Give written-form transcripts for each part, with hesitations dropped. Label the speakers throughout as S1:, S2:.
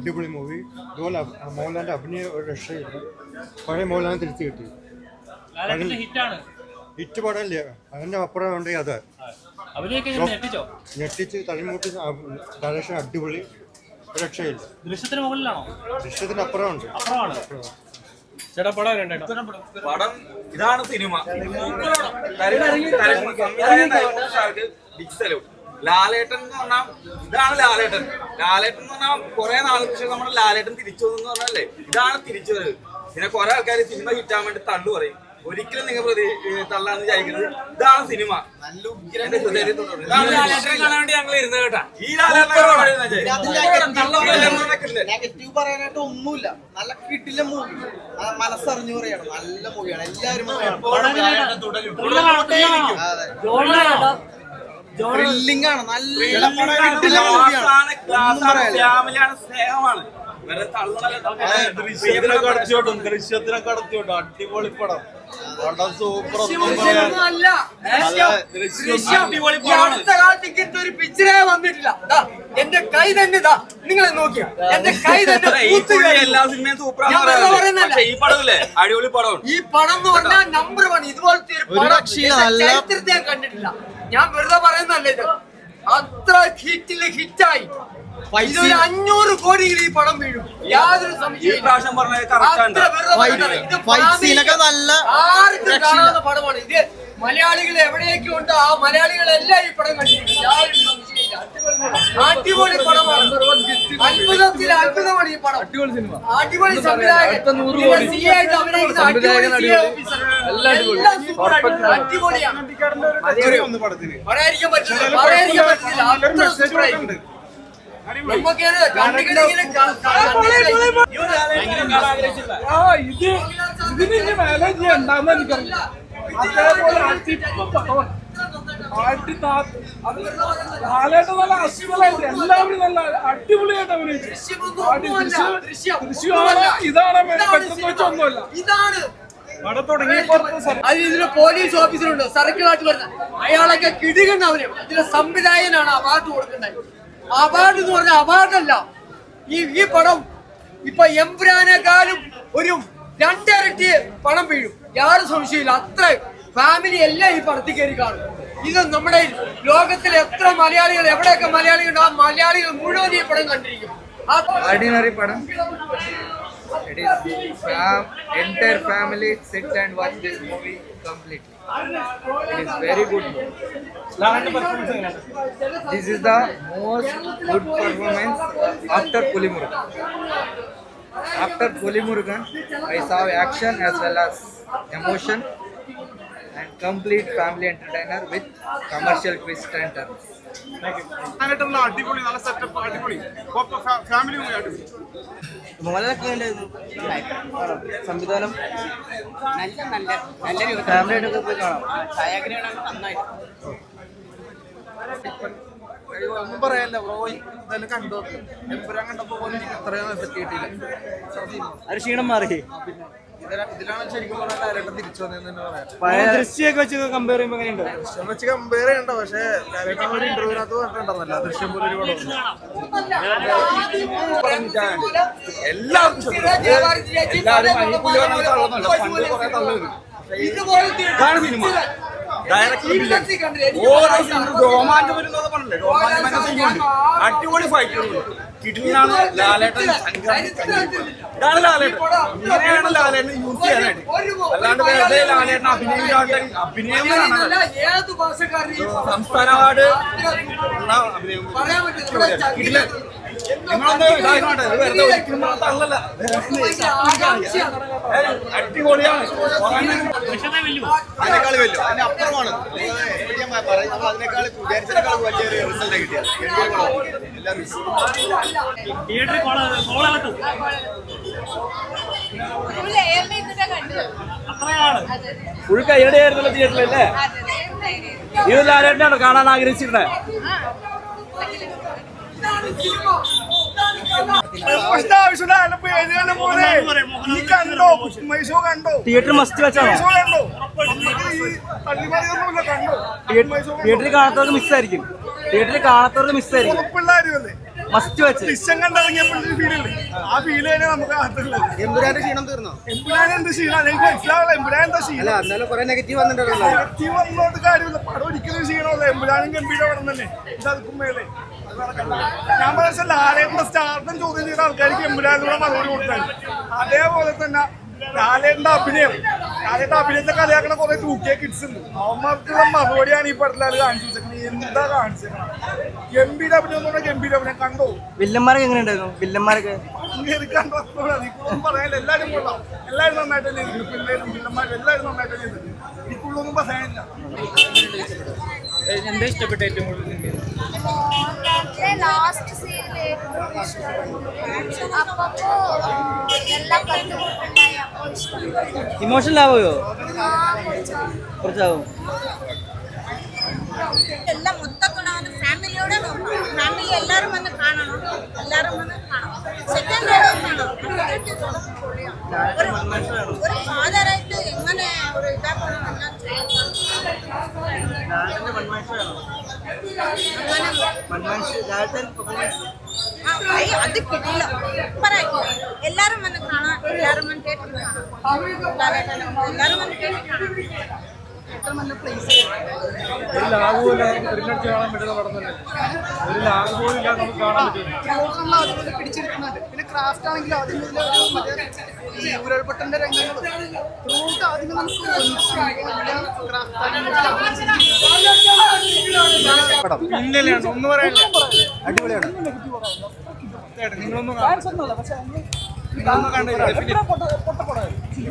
S1: അടിപൊളി മൂവി. ഇതുപോലെ മോഹൻലാലിന്റെ അഭിനയം ഒരു രക്ഷയില്ല. പഴയ മോഹൻലാലിനെ തിരിച്ചു കിട്ടി. ഹിറ്റ് പടമല്ലേ, അതിന്റെ അപ്പുറം ഉണ്ടെങ്കിൽ അത് ഞെട്ടിച്ച് തളിമൂട്ടി. ഡയറക്ഷൻ അടിപൊളി, രക്ഷയില്ല. ദൃശ്യത്തിന് അപ്പുറമുണ്ട്.
S2: പടം ഇതാണ് സിനിമ. ലാലേട്ടൻ എന്ന് പറഞ്ഞാൽ ഇതാണ് ലാലേട്ടൻ. ലാലേട്ടൻ എന്ന് പറഞ്ഞാൽ കുറെ നാൾക്ക് ശേഷം നമ്മുടെ ലാലേട്ടൻ തിരിച്ചു വന്നു പറഞ്ഞല്ലേ, ഇതാണ് തിരിച്ചു വരവ്. പിന്നെ കുറെ ആൾക്കാർ സിനിമ ഹിറ്റാൻ വേണ്ടി തള്ളു പറയും. ഒരിക്കലും നിങ്ങൾ തള്ളാന്ന് വിചാരിക്കുന്നത് ഇതാണ് സിനിമ.
S3: നെഗറ്റീവ് പറയാനായിട്ട് ഒന്നുമില്ല. നല്ല കിട്ടില്ല മൂവി, മനസ്സറിഞ്ഞു പറയണം. നല്ല മൂവിയാണ്. എല്ലാവരും ത്രില്ലിംഗ് ആണ്. നല്ല കിട്ടില്ല മൂവിയാണ്.
S2: സ്നേഹമാണ്.
S4: ദൃശ്യത്തിനൊക്കെ അടച്ചോട്ടും അടിപൊളി പടം. സൂപ്പർ.
S3: ഒരു പിക്ചറേ വന്നിട്ടില്ല. എന്റെ കൈ തന്നെ ഇതാ, നിങ്ങൾ നോക്കിയ എന്റെ കൈ തന്നെ.
S2: എല്ലാ സിനിമയും സൂപ്പറാണ്. ഈ പടമില്ലേ അടിപൊളി പടമാണ്. ഈ
S3: പടം എന്ന് പറഞ്ഞാൽ നമ്പർ 1. ഇതുപോലത്തെ ചരിത്രത്തെ ഞാൻ കണ്ടിട്ടില്ല. ഞാൻ വെറുതെ പറയുന്നല്ല, ഇത് അത്ര ഹിറ്റായി. 500 കോടി ഈ പടം വീഴും, യാതൊരു സംശയവും. ആർക്കും കാണാവുന്ന പടമാണ് ഇത്. മലയാളികൾ എവിടെയൊക്കെ ഉണ്ട്, ആ മലയാളികളെല്ലാം ഈ പടം കണ്ടിരിക്കും, യാതൊരു സംശയമില്ല. അടിപൊളി പടമാണ്. അത്ഭുതത്തിൽ അത്ഭുതമാണ് ഈ പടം. അടിപൊളി സംവിധായകൻ, അടിപൊളിയാണ്. പറയാതിരിക്കാൻ പറ്റില്ല, അത്ര സൂപ്പറായിട്ടുണ്ട്.
S4: ഇതിന് മേലെ ഉണ്ടാവുന്ന എനിക്കറിയില്ല. അതേപോലെ ലാലേട്ടൻ നല്ല അശ്വലായിട്ട് എല്ലാവരും നല്ല അടിപൊളിയായിട്ട് അഭിനയിച്ചു. ഇതാണ് പെട്ടെന്ന് വെച്ചൊന്നുമല്ല. പടം തുടങ്ങിയപ്പോ
S3: ഇതില് പോലീസ് ഓഫീസറുണ്ട്, സർക്കിളായിട്ട് വരുന്ന അയാളൊക്കെ കിടുകണ്ണ. അവന് ഇതിലെ സംവിധായകനാണ് അവാർഡ് കൊടുക്കുന്നത്. അവാർഡ് എന്ന് പറഞ്ഞ അവാർഡല്ല. ഈ പടം ഇപ്പൊ എംപുരാനേക്കാളും ഒരു 2 ഇരട്ടി പണം വീഴും, യാതൊരു സംശയമില്ല. അത്ര ഫാമിലി എല്ലാം ഈ പടത്തിൽ കയറി കാണും. ഇത് നമ്മുടെ ലോകത്തിലെ എത്ര മലയാളികൾ, എവിടെയൊക്കെ മലയാളികളുണ്ട്, ആ മലയാളികൾ മുഴുവൻ ഈ പടം കണ്ടിരിക്കും.
S5: Ordinary padam. It is entire family sit and watch this movie completely. It is very good movie. This is the most good performance after Pulimurugan. After Pulimurugan, I saw action as well as emotion and complete family entertainer with commercial twist and turns.
S4: അടിപൊളി, നല്ല setup, അടിപൊളി family movie. അടിപൊളി
S3: സംവിധാനം നല്ല ഫാമിലിയായിട്ടൊക്കെ പോയി കാണാം. ഛായാഗ്രഹണം നന്നായിട്ട്.
S4: ഒന്നും പറയാനില്ല ബ്രോ. ഇതെല്ലാം കണ്ടു, എപ്പോഴും കണ്ടപ്പോ പോലെ എനിക്ക് അത്രയും എഫക്ട് കിട്ടിയില്ല.
S3: ഒരു ക്ഷീണം മാറി.
S4: ഇതിലാണ് ശരിക്കും പറഞ്ഞാൽ ലാലേട്ടൻ തിരിച്ചു വന്നതെന്ന് പറയാം.
S3: പഴയ ദൃശ്യമൊക്കെ വെച്ച് കമ്പയർ ചെയ്യുമ്പോൾ എങ്ങനെയുണ്ട്?
S4: ദൃശ്യം വെച്ച് കമ്പയർ ചെയ്യണ്ട, പക്ഷേ ലാലേട്ടൻ ഒരു ഇന്റർവ്യൂവിനകത്ത് പറഞ്ഞിട്ടുണ്ടായിരുന്നല്ല ദൃശ്യം പോലെ ഒരു
S2: എല്ലാവരും സിനിമ. ഓരോ രോമാഞ്ചം വരുന്നത് പറഞ്ഞില്ലേ, രോമാഞ്ചം അടിപൊളി ഫൈറ്റുകളുണ്ട്. കിടിലാണ് ലാലേട്ടൻ. ഇതാണ് ലാലേട്ടൻ. ഇങ്ങനെയാണ് ലാലേട്ടൻ യൂസ് ചെയ്യാനായിട്ട്. അല്ലാണ്ട് വെറുതെ ലാലേട്ടൻ അഭിനയം സംസ്ഥാന അവാർഡ് അഭിനയം. നിങ്ങളൊന്ന് ഇതായിക്കോട്ടെ, വെറുതെ ഒരിക്കലും തള്ളല്ല. അടിപൊളിയാണ്.
S4: അതിനേക്കാൾ വലിയ അതിന്റെ അപ്പുറമാണ്. അതിനേക്കാൾ വിചാരിച്ചതിനേക്കാൾ വലിയൊരു റിസൾട്ട് കിട്ടിയത്.
S2: ഫുൾ കയ്യടിയായിരുന്നല്ലോ തിയേറ്ററിലല്ലേ? ഇത് ലാലേട്ടനാണോ കാണാൻ ആഗ്രഹിച്ചിരുന്നത്? Theatre must വെച്ചാണോ? തിയേറ്ററിൽ കാണാത്തവർക്ക് മിസ്സായിരിക്കും.
S5: മസ്റ്റ് വെച്ച്
S4: ദൃശ്യം കണ്ടിറങ്ങിയപ്പോഴൊരു ഫീലുണ്ട്. ആ ഫീല് തന്നെ നമുക്ക് അകത്തുള്ളത്.
S5: എമ്പുരാന്റെ ക്ഷീണം തീർന്നോ?
S4: എമ്പുരാൻ എന്ത് ക്ഷീണം എനിക്ക് മനസ്സിലാവില്ല. എമ്പുരാൻ എന്താ ക്ഷീണം?
S5: അല്ല എന്നാലും കുറെ നെഗറ്റീവ് വന്നിട്ടുണ്ടല്ലോ.
S4: നെഗറ്റീവ് വന്നോണ്ട് കാര്യമില്ല. പടം ഒരിക്കലും ക്ഷീണമല്ല. എമ്പുരാനും ഗംഭീര പടം തന്നെ. ഇതൽക്കും മേലെ ഞാൻ പറഞ്ഞ ലാലേട്ടന്റെ സ്റ്റാർട്ടം ചോദ്യം ചെയ്ത ആൾക്കാർക്ക് എമ്പുരാനിലൂടെ മറുപടി കൊടുത്താൽ അതേപോലെ തന്നെ ലാലേട്ടന്റെ അഭിനയത്തെ കളിയാക്കണ കുറെ 2K കിഡ്സ് ഉണ്ട്. അവന്മാർക്കുള്ള മറുപടിയാണ് ഈ പടത്തിൽ കാണിച്ചു വെച്ചേക്കുന്നത്. എന്താ കാണിച്ചേക്കണം? ഗംഭീര അഭിനയം എന്ന് പറഞ്ഞാൽ ഗംഭീര അഭിനയം കണ്ടോ?
S5: വില്ലന്മാരൊക്കെ എങ്ങനെ ഉണ്ടായിരുന്നു? വില്ലന്മാരൊക്കെ
S4: അതിക്കൊന്നും പറയാനില്ല. എല്ലാവരും കൊള്ളാം. എല്ലാവരും നന്നായിട്ട് ചെയ്തു. പിള്ളേരും പിള്ളമാരും എല്ലാവരും നന്നായിട്ട് ചെയ്തു. എനിക്കുള്ളൊന്നും പറയാനില്ല.
S5: എന്താ ഇഷ്ടപ്പെട്ട ഏറ്റവും കൂടുതൽ?
S6: ലാസ്റ്റ് സീനില് അപ്പോ എല്ലാം കണ്ടുകൊണ്ടുണ്ടായി. അപ്പോ ഇഷ്ടം
S5: ഇമോഷണൽ ആവുമോ? കുറച്ചാവും.
S6: എല്ലാം മൊത്തത്തിലാണ് ഫാമിലിയോടെ നോക്കണം. ഫാമിലി എല്ലാവരും വന്ന് കാണണം. എല്ലാവരും വന്ന് കാണണം. സെക്കൻഡ് കാണണം. ഒരു ഫാദറായിട്ട് എങ്ങനെ ഒരു ഇതാക്കണം എല്ലാം അത് കിട്ടില്ല. എല്ലാരും വന്ന് കാണാം. എല്ലാരും വന്ന് കേട്ടിട്ട് കാണാം. എല്ലാരും വന്ന് കേട്ടിട്ട് കാണാം.
S1: ഒരു ലാഗ് പോലും തിരിഞ്ഞടിച്ച് കാണാൻ പറ്റുന്ന പടം തന്നെ. ഒരു ലാഗ് പോലും ഇല്ലാതെ നമുക്ക് കാണാൻ പറ്റും.
S3: അതുപോലെ പിടിച്ചെടുക്കുന്നുണ്ട്. പിന്നെ ക്രാഫ്റ്റ് ആണെങ്കിലും അതിൻ്റെ ഈ ഉരുൾപൊട്ടന്റെ രംഗങ്ങൾ ആദ്യമേ നമുക്ക്
S1: ഇല്ലല്ല ഒന്നും പറയാനില്ല.
S5: അടിപൊളിയാണ്.
S1: നിങ്ങളൊന്നും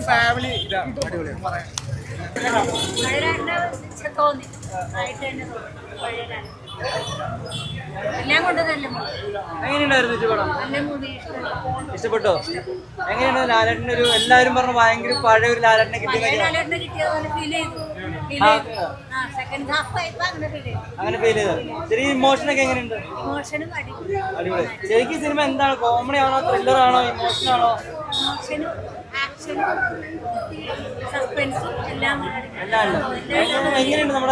S1: ഫാമിലി ഇതാണ് അടിപൊളിയാണ്.
S6: തോന്നി ആയിട്ട് തന്നെ തോന്നി. എല്ലാം കൊണ്ട് നല്ല
S5: എങ്ങനെയുണ്ടായിരുന്നു പടം?
S6: നല്ല മൂവി.
S5: ഇഷ്ടപ്പെട്ടോ? എങ്ങനെയാണ് ലാലേട്ടൻ്റെ ഒരു എല്ലാവരും പറഞ്ഞു ഭയങ്കര പഴയ ഒരു ലാലേട്ടനെ
S6: ലാലേട്ടനെ കിട്ടിയതുപോലെ ഫീൽ ചെയ്തു. സെക്കൻഡ് ഹാഫ് ആയപ്പോ അങ്ങനെ ഫീൽ ചെയ്തു.
S5: അങ്ങനെ ഫീൽ ചെയ്തത്. ചെറിയ ഇമോഷനൊക്കെ എങ്ങനെയുണ്ട്?
S6: ഇമോഷനും
S5: അടിപൊളി. ശരിക്കും സിനിമ എന്താണ്? കോമഡി ആണോ, ത്രില്ലർ ആണോ, ഇമോഷൻ ആണോ?
S6: ഇമോഷനും ആക്ഷനും സസ്പെൻസും എല്ലാം
S5: എല്ലാം ഉണ്ട്. എങ്ങനെയുണ്ട് നമ്മുടെ